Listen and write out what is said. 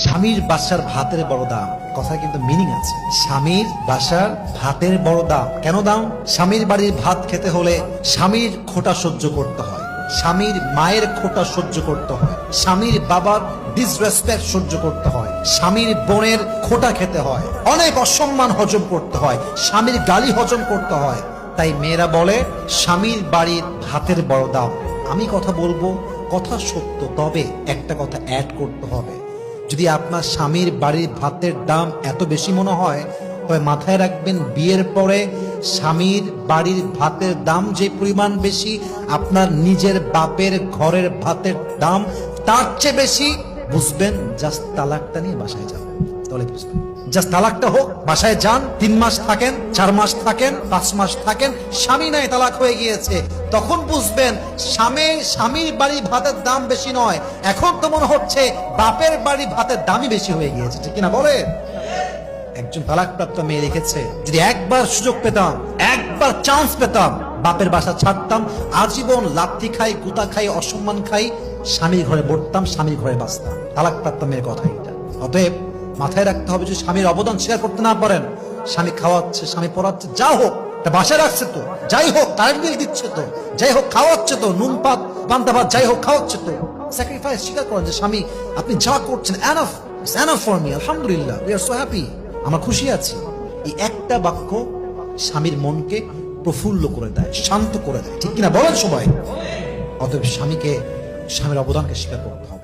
স্বামীর বাসার ভাতের বড় দাম, কথা কিন্তু মিনিং আছে। স্বামীর বাসার ভাতের বড় দাম কেন দাম? স্বামীর বাড়ির ভাত খেতে হলে স্বামীর খোঁটা সহ্য করতে হয়, স্বামীর মায়ের খোঁটা সহ্য করতে হয়, স্বামীর বাবার ডিসরেসপেক্ট সহ্য করতে হয়, স্বামীর বোনের খোঁটা খেতে হয়, অনেক অসম্মান হজম করতে হয়, স্বামীর গালি হজম করতে হয়। তাই মেয়েরা বলে স্বামীর বাড়ির ভাতের বড় দাম। আমি কথা বলবো, কথা সত্য, তবে একটা কথা অ্যাড করতে হবে। যদি আপনার স্বামীর বাড়ির ভাতের দাম এত বেশি মনে হয়, তবে মাথায় রাখবেন বিয়ের পরে স্বামীর বাড়ির ভাতের দাম যে পরিমাণ বেশি, আপনার নিজের বাপের ঘরের ভাতের দাম তার চেয়ে বেশি। বুঝবেন, জাস্ট তালাকটা নিয়ে বাসায় যাবেন, তাহলে বুঝবেন। জাস্ট তালাকটা হোক, বাসায় যান, 3 মাস থাকেন, 4 মাস থাকেন, 5 মাস থাকেন, স্বামী নাই তালাক হয়ে গিয়েছে, তখন বুঝবেন স্বামীর বাড়ির ভাতের দাম বেশি নয়, এখন তো মনে হচ্ছে বাপের বাড়ির ভাতের দামই বেশি হয়ে গিয়েছে, ঠিক কিনা বলে? একজন তালাকপ্রাপ্ত মেয়ে লিখেছে, যদি একবার সুযোগ পেতাম, একবার চান্স পেতাম, বাপের বাসা ছাড়তাম, আজীবন লাথি খাই, গুতা খাই, অসম্মান খাই, স্বামীর ঘরে বসতাম, স্বামীর ঘরে বাঁচতাম। তালাকপ্রাপ্ত মেয়ের কথা এটা। অতএব মাথায় রাখতে হবে, যে স্বামীর অবদান স্বীকার করতে না পারেন, স্বামী খাওয়াচ্ছে, স্বামী পড়াচ্ছে, যা হোক, বাসায় রাখছে তো, যাই হোক কারেন্ট বিল দিচ্ছে তো, যাই হোক খাওয়াচ্ছে তো, নুন পাত পান্তা ভাত যাই হোক খাওয়াচ্ছে তো, স্যাক্রিফাইস স্বীকার করেন যে স্বামী আপনি যা করছেন enough, it's enough for me, আলহামদুলিল্লাহ, উই আর সো হ্যাপি, আমরা খুশি আছি। এই একটা বাক্য স্বামীর মনকে প্রফুল্ল করে দেয়, শান্ত করে দেয়, ঠিক কিনা বলেন সবাই? অতএব স্বামীর অবদানকে স্বীকার করতে হবে।